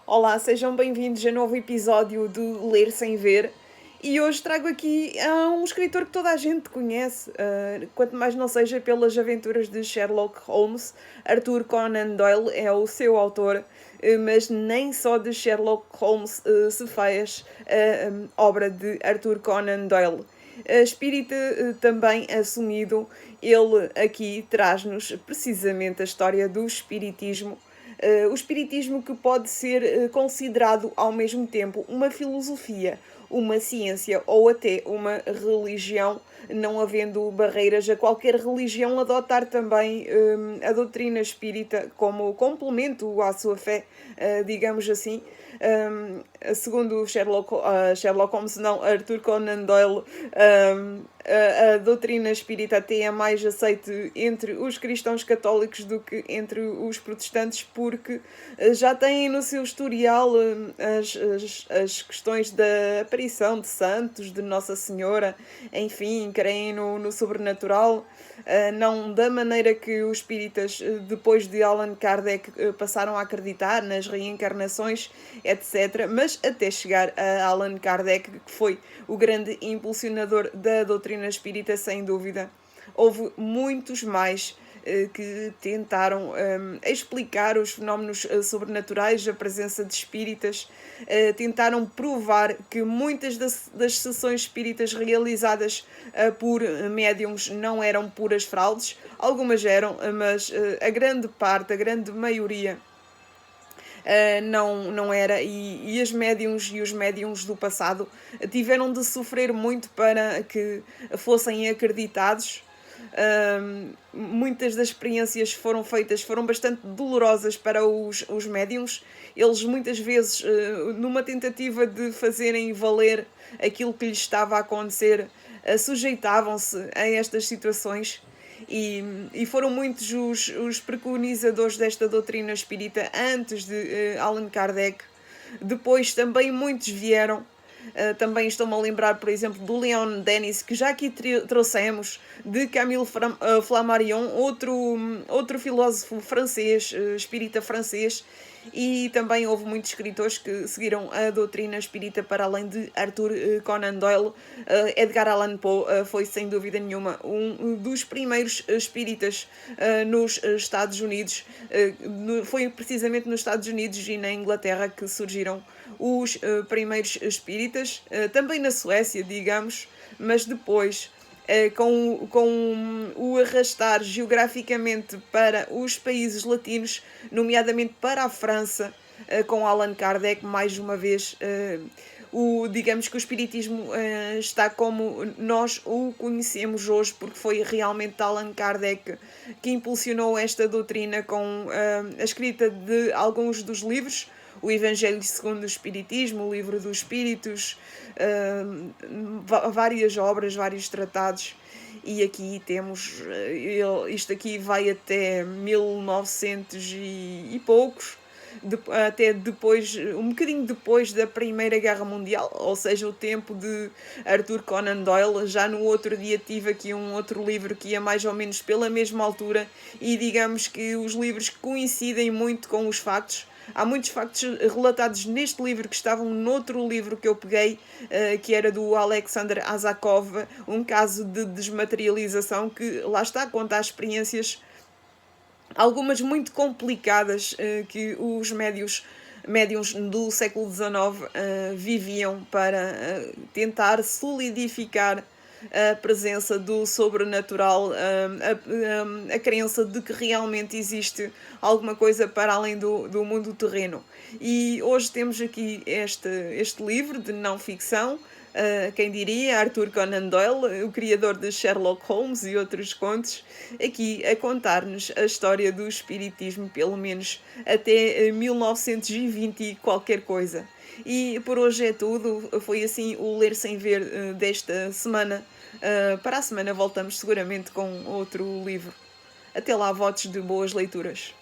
Olá, sejam bem-vindos a novo episódio do Ler Sem Ver. E hoje trago aqui um escritor que toda a gente conhece, quanto mais não seja pelas aventuras de Sherlock Holmes. Arthur Conan Doyle é o seu autor, mas nem só de Sherlock Holmes se faz a obra de Arthur Conan Doyle. Espírita também assumido, ele aqui traz-nos precisamente a história do espiritismo. O espiritismo que pode ser considerado ao mesmo tempo uma filosofia, uma ciência ou até uma religião, não havendo barreiras a qualquer religião adotar também a doutrina espírita como complemento à sua fé, digamos assim. Segundo Sherlock Holmes, não, Arthur Conan Doyle, a doutrina espírita até é mais aceite entre os cristãos católicos do que entre os protestantes, porque já têm no seu historial as questões da aparição de santos, de Nossa Senhora, enfim, creem no sobrenatural, não da maneira que os espíritas, depois de Allan Kardec, passaram a acreditar nas reencarnações, etc. Mas até chegar a Allan Kardec, que foi o grande impulsionador da doutrina espírita, sem dúvida. Houve muitos mais que tentaram explicar os fenómenos sobrenaturais, a presença de espíritas, tentaram provar que muitas das sessões espíritas realizadas por médiums não eram puras fraudes, algumas eram, mas a grande parte, a grande maioria não era, e as médiums e os médiums do passado tiveram de sofrer muito para que fossem acreditados. Muitas das experiências foram feitas, foram bastante dolorosas para os médiums. Eles muitas vezes, numa tentativa de fazerem valer aquilo que lhes estava a acontecer, sujeitavam-se a estas situações. E foram muitos os preconizadores desta doutrina espírita antes de Allan Kardec. Depois também muitos vieram. Também estou-me a lembrar, por exemplo, do Leon Denis, que já aqui trouxemos, de Camille Flammarion, outro filósofo francês, espírita francês, e também houve muitos escritores que seguiram a doutrina espírita para além de Arthur Conan Doyle. Edgar Allan Poe foi, sem dúvida nenhuma, um dos primeiros espíritas nos Estados Unidos. Foi precisamente nos Estados Unidos e na Inglaterra que surgiram os primeiros espíritas, também na Suécia, digamos, mas depois, com o arrastar geograficamente para os países latinos, nomeadamente para a França, com Allan Kardec, mais uma vez, digamos que o espiritismo está como nós o conhecemos hoje, porque foi realmente Allan Kardec que impulsionou esta doutrina com a escrita de alguns dos livros, o Evangelho segundo o Espiritismo, o Livro dos Espíritos, várias obras, vários tratados. E aqui temos, isto aqui vai até 1900 e poucos, até depois, um bocadinho depois da Primeira Guerra Mundial, ou seja, o tempo de Arthur Conan Doyle. Já no outro dia tive aqui um outro livro que ia mais ou menos pela mesma altura, e digamos que os livros coincidem muito com os factos. Há muitos factos relatados neste livro que estavam noutro livro que eu peguei, que era do Alexander Azakov, um caso de desmaterialização que, lá está, conta as experiências, algumas muito complicadas, que os médiuns do século XIX viviam para tentar solidificar a presença do sobrenatural, a crença de que realmente existe alguma coisa para além do mundo terreno. E hoje temos aqui este livro de não ficção, quem diria, Arthur Conan Doyle, o criador de Sherlock Holmes e outros contos, aqui a contar-nos a história do espiritismo, pelo menos até 1920 e qualquer coisa. E por hoje é tudo, foi assim o Ler Sem Ver desta semana. Para a semana voltamos seguramente com outro livro. Até lá, votos de boas leituras.